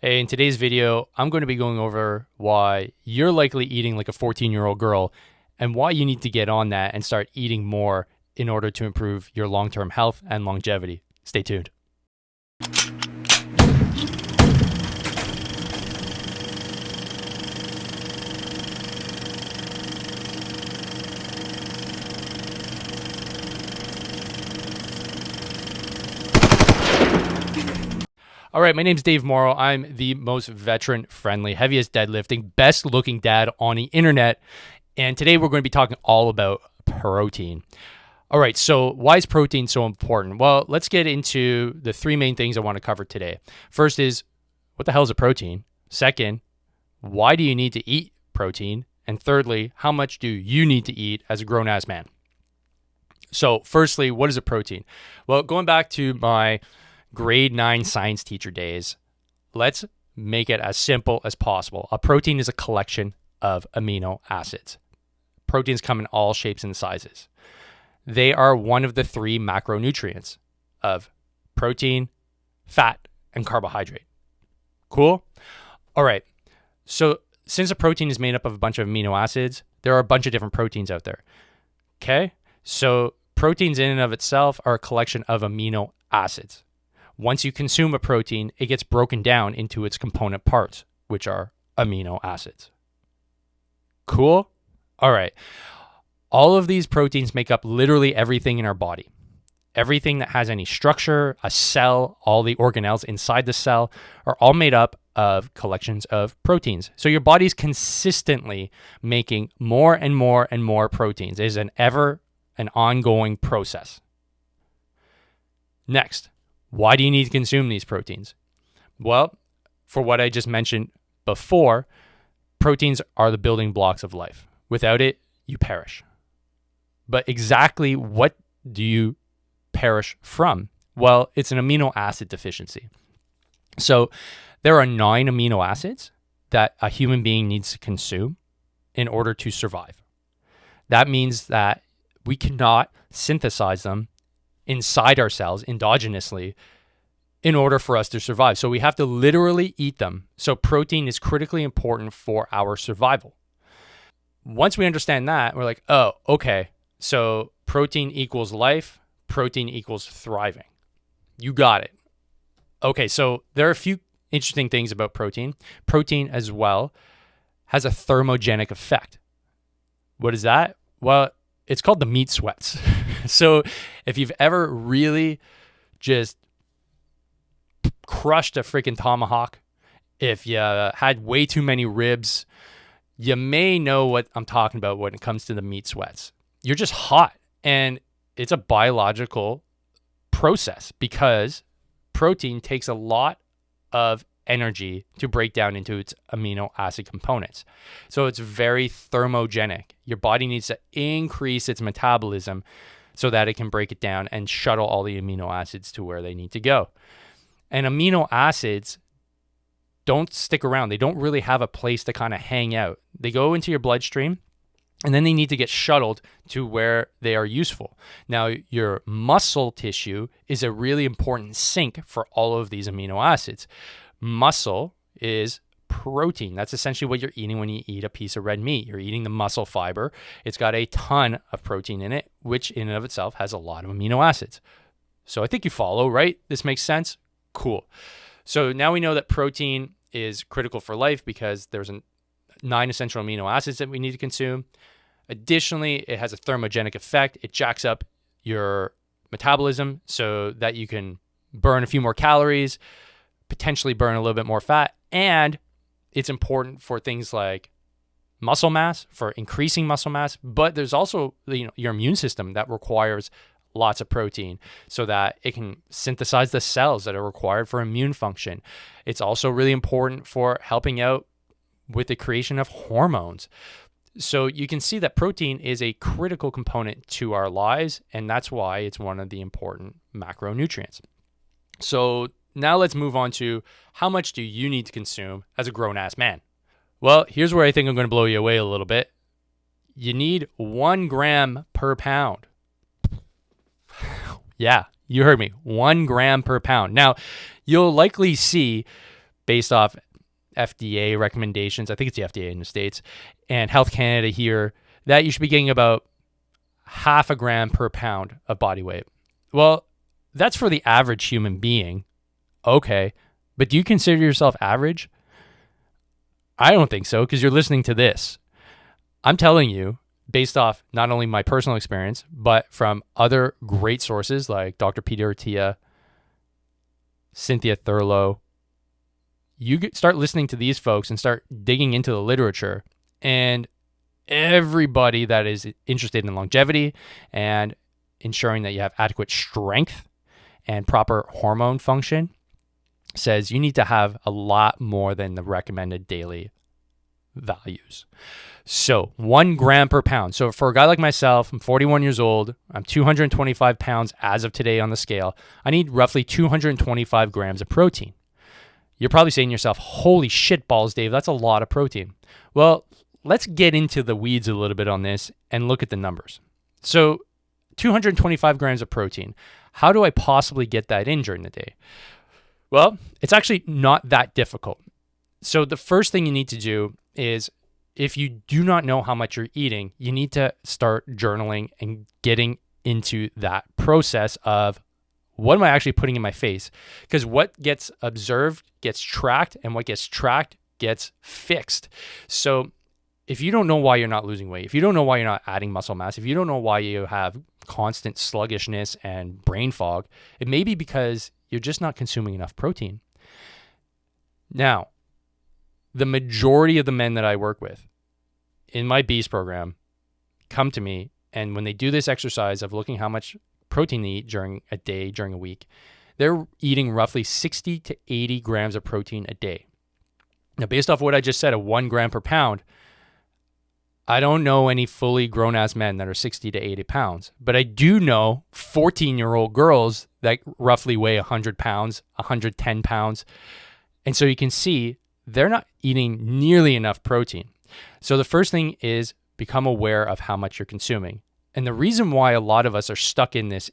Hey, in today's video, I'm going to be going over why you're likely eating like a 14-year-old girl and why you need to get on that and start eating more in order to improve your long-term health and longevity. Stay tuned. All right, my name's Dave Morrow. I'm the most veteran-friendly, heaviest deadlifting, best-looking dad on the internet. And today we're going to be talking all about protein. All right, so why is protein so important? Well, let's get into the three main things I want to cover today. First is, what the hell is a protein? Second, why do you need to eat protein? And thirdly, how much do you need to eat as a grown-ass man? So firstly, what is a protein? Well, going back to my grade 9 science teacher days, let's make it as simple as possible. A protein is a collection of amino acids. Proteins come in all shapes and sizes. They are one of the three macronutrients of protein, fat, and carbohydrate. Cool? All right. So since a protein is made up of a bunch of amino acids, there are a bunch of different proteins out there. Okay? So proteins in and of itself are a collection of amino acids. Once you consume a protein, it gets broken down into its component parts, which are amino acids. Cool? All right. All of these proteins make up literally everything in our body. Everything that has any structure, a cell, all the organelles inside the cell are all made up of collections of proteins. So your body's consistently making more and more and more proteins. It is an ongoing process. Next. Why do you need to consume these proteins? Well, for what I just mentioned before, proteins are the building blocks of life. Without it, you perish. But exactly what do you perish from? Well, it's an amino acid deficiency. So there are 9 amino acids that a human being needs to consume in order to survive. That means that we cannot synthesize them inside our cells endogenously in order for us to survive. So we have to literally eat them. So protein is critically important for our survival. Once we understand that, we're like, oh, okay. So protein equals life, protein equals thriving. You got it. Okay, so there are a few interesting things about protein. Protein as well has a thermogenic effect. What is that? Well, it's called the meat sweats. So if you've ever really just crushed a freaking tomahawk, if you had way too many ribs, you may know what I'm talking about when it comes to the meat sweats. You're just hot, and it's a biological process because protein takes a lot of energy to break down into its amino acid components. So it's very thermogenic. Your body needs to increase its metabolism so that it can break it down and shuttle all the amino acids to where they need to go. And amino acids don't stick around. They don't really have a place to kind of hang out. They go into your bloodstream, and then they need to get shuttled to where they are useful. Now, your muscle tissue is a really important sink for all of these amino acids. Muscle is protein. That's essentially what you're eating when you eat a piece of red meat. You're eating the muscle fiber. It's got a ton of protein in it, which in and of itself has a lot of amino acids. So I think you follow, right? This makes sense? Cool. So now we know that protein is critical for life because there's 9 essential amino acids that we need to consume. Additionally, it has a thermogenic effect. It jacks up your metabolism so that you can burn a few more calories, potentially burn a little bit more fat, and it's important for things like muscle mass, for increasing muscle mass, but there's also your immune system that requires lots of protein so that it can synthesize the cells that are required for immune function. It's also really important for helping out with the creation of hormones. So you can see that protein is a critical component to our lives, and that's why it's one of the important macronutrients. So now let's move on to how much do you need to consume as a grown-ass man? Well, here's where I think I'm going to blow you away a little bit. You need 1 gram per pound. Yeah, you heard me. 1 gram per pound. Now, you'll likely see based off FDA recommendations, I think it's the FDA in the States, and Health Canada here, that you should be getting about 0.5 gram per pound of body weight. Well, that's for the average human being. Okay, but do you consider yourself average? I don't think so, because you're listening to this. I'm telling you, based off not only my personal experience, but from other great sources like Dr. Peter Attia, Cynthia Thurlow, you start listening to these folks and start digging into the literature, and everybody that is interested in longevity and ensuring that you have adequate strength and proper hormone function says you need to have a lot more than the recommended daily values. So 1 gram per pound. So for a guy like myself, I'm 41 years old. I'm 225 pounds as of today on the scale. I need roughly 225 grams of protein. You're probably saying to yourself, holy shit balls, Dave, that's a lot of protein. Well, let's get into the weeds a little bit on this and look at the numbers. So 225 grams of protein. How do I possibly get that in during the day? Well, it's actually not that difficult. So the first thing you need to do is, if you do not know how much you're eating, you need to start journaling and getting into that process of, what am I actually putting in my face? Because what gets observed gets tracked, and what gets tracked gets fixed. So if you don't know why you're not losing weight, if you don't know why you're not adding muscle mass, if you don't know why you have constant sluggishness and brain fog, it may be because you're just not consuming enough protein. Now, the majority of the men that I work with in my B.E.A.S.T program come to me, and when they do this exercise of looking how much protein they eat during a day, during a week, they're eating roughly 60 to 80 grams of protein a day. Now, based off what I just said, of 1 gram per pound, I don't know any fully grown-ass men that are 60 to 80 pounds, but I do know 14-year-old girls that roughly weigh 100 pounds, 110 pounds. And so you can see they're not eating nearly enough protein. So the first thing is become aware of how much you're consuming. And the reason why a lot of us are stuck in this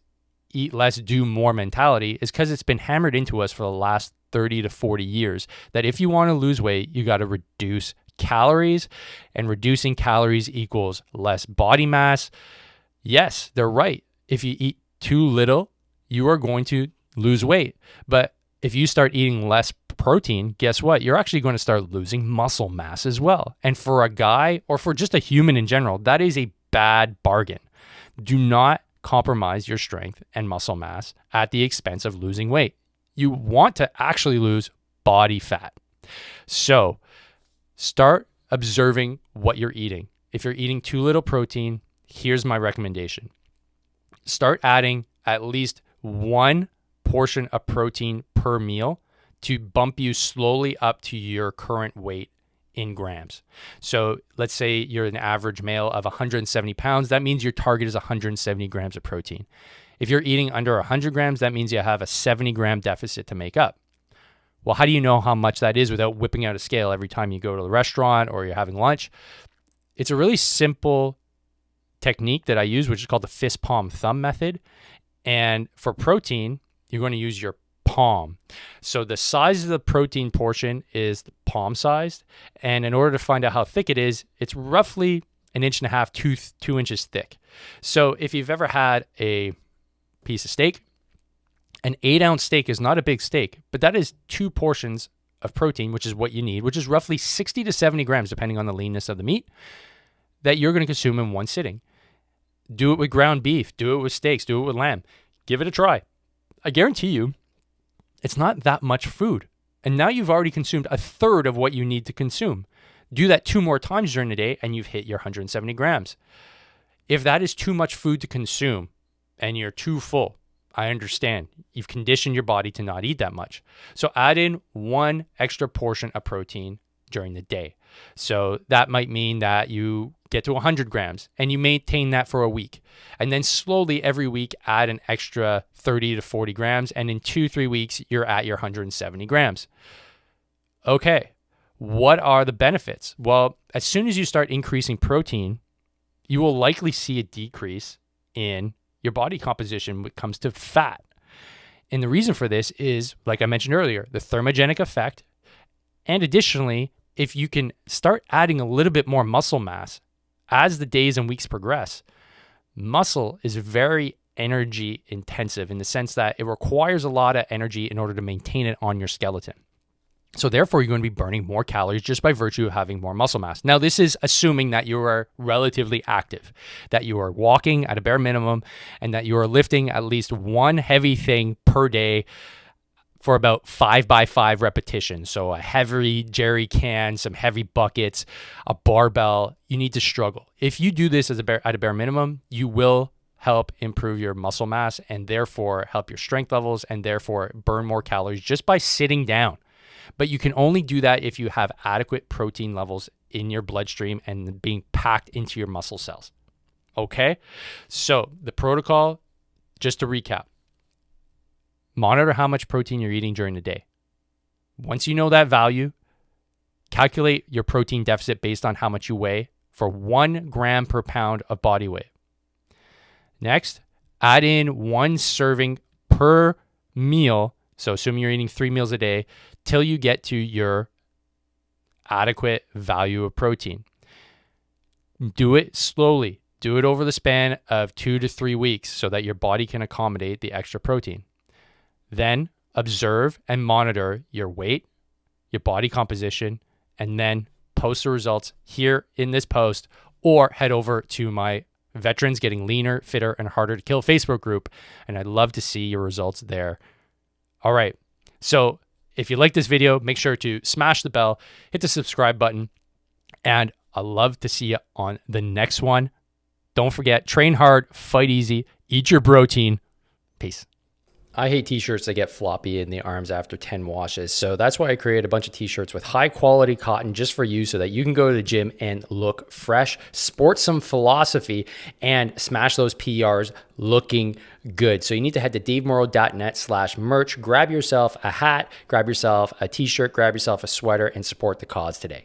eat less, do more mentality is because it's been hammered into us for the last 30 to 40 years that if you want to lose weight, you got to reduce calories, and reducing calories equals less body mass. Yes, they're right. If you eat too little, you are going to lose weight. But if you start eating less protein, guess what? You're actually going to start losing muscle mass as well. And for a guy, or for just a human in general, that is a bad bargain. Do not compromise your strength and muscle mass at the expense of losing weight. You want to actually lose body fat. So start observing what you're eating. If you're eating too little protein, here's my recommendation. Start adding at least 1 portion of protein per meal to bump you slowly up to your current weight in grams. So let's say you're an average male of 170 pounds. That means your target is 170 grams of protein. If you're eating under 100 grams, that means you have a 70 gram deficit to make up. Well, how do you know how much that is without whipping out a scale every time you go to the restaurant or you're having lunch? It's a really simple technique that I use, which is called the fist palm thumb method. And for protein, you're going to use your palm. So the size of the protein portion is palm sized. And in order to find out how thick it is, it's roughly 1.5 inches, 2 inches thick. So if you've ever had a piece of steak, an 8-ounce steak is not a big steak, but that is 2 portions of protein, which is what you need, which is roughly 60 to 70 grams, depending on the leanness of the meat, that you're going to consume in one sitting. Do it with ground beef, do it with steaks, do it with lamb. Give it a try. I guarantee you, it's not that much food. And now you've already consumed 1/3 of what you need to consume. Do that 2 more times during the day and you've hit your 170 grams. If that is too much food to consume and you're too full, I understand. You've conditioned your body to not eat that much. So add in 1 extra portion of protein during the day. So that might mean that you get to 100 grams and you maintain that for a week. And then slowly every week add an extra 30 to 40 grams. And in 2-3 weeks, you're at your 170 grams. Okay, what are the benefits? Well, as soon as you start increasing protein, you will likely see a decrease in your body composition when it comes to fat. And the reason for this is, like I mentioned earlier, the thermogenic effect And additionally, if you can start adding a little bit more muscle mass as the days and weeks progress, muscle is very energy intensive in the sense that it requires a lot of energy in order to maintain it on your skeleton. So therefore, you're going to be burning more calories just by virtue of having more muscle mass. Now, this is assuming that you are relatively active, that you are walking at a bare minimum, and that you are lifting at least one heavy thing per day for about 5x5 repetitions. So a heavy jerry can, some heavy buckets, a barbell. You need to struggle. If you do this at a bare minimum, you will help improve your muscle mass and therefore help your strength levels and therefore burn more calories just by sitting down. But you can only do that if you have adequate protein levels in your bloodstream and being packed into your muscle cells. Okay? So the protocol, just to recap, monitor how much protein you're eating during the day. Once you know that value, calculate your protein deficit based on how much you weigh for 1 gram per pound of body weight. Next, add in 1 serving per meal. So assuming you're eating 3 meals a day, till you get to your adequate value of protein. Do it slowly. Do it over the span of 2 to 3 weeks so that your body can accommodate the extra protein. Then observe and monitor your weight, your body composition, and then post the results here in this post or head over to my Veterans Getting Leaner, Fitter, and Harder to Kill Facebook group, and I'd love to see your results there. All right, so if you like this video, make sure to smash the bell, hit the subscribe button, and I'd love to see you on the next one. Don't forget, train hard, fight easy, eat your protein. Peace. I hate t-shirts that get floppy in the arms after 10 washes. So that's why I created a bunch of t-shirts with high quality cotton just for you so that you can go to the gym and look fresh, sport some philosophy, and smash those PRs looking good. So you need to head to davemorrow.net/merch, grab yourself a hat, grab yourself a t-shirt, grab yourself a sweater, and support the cause today.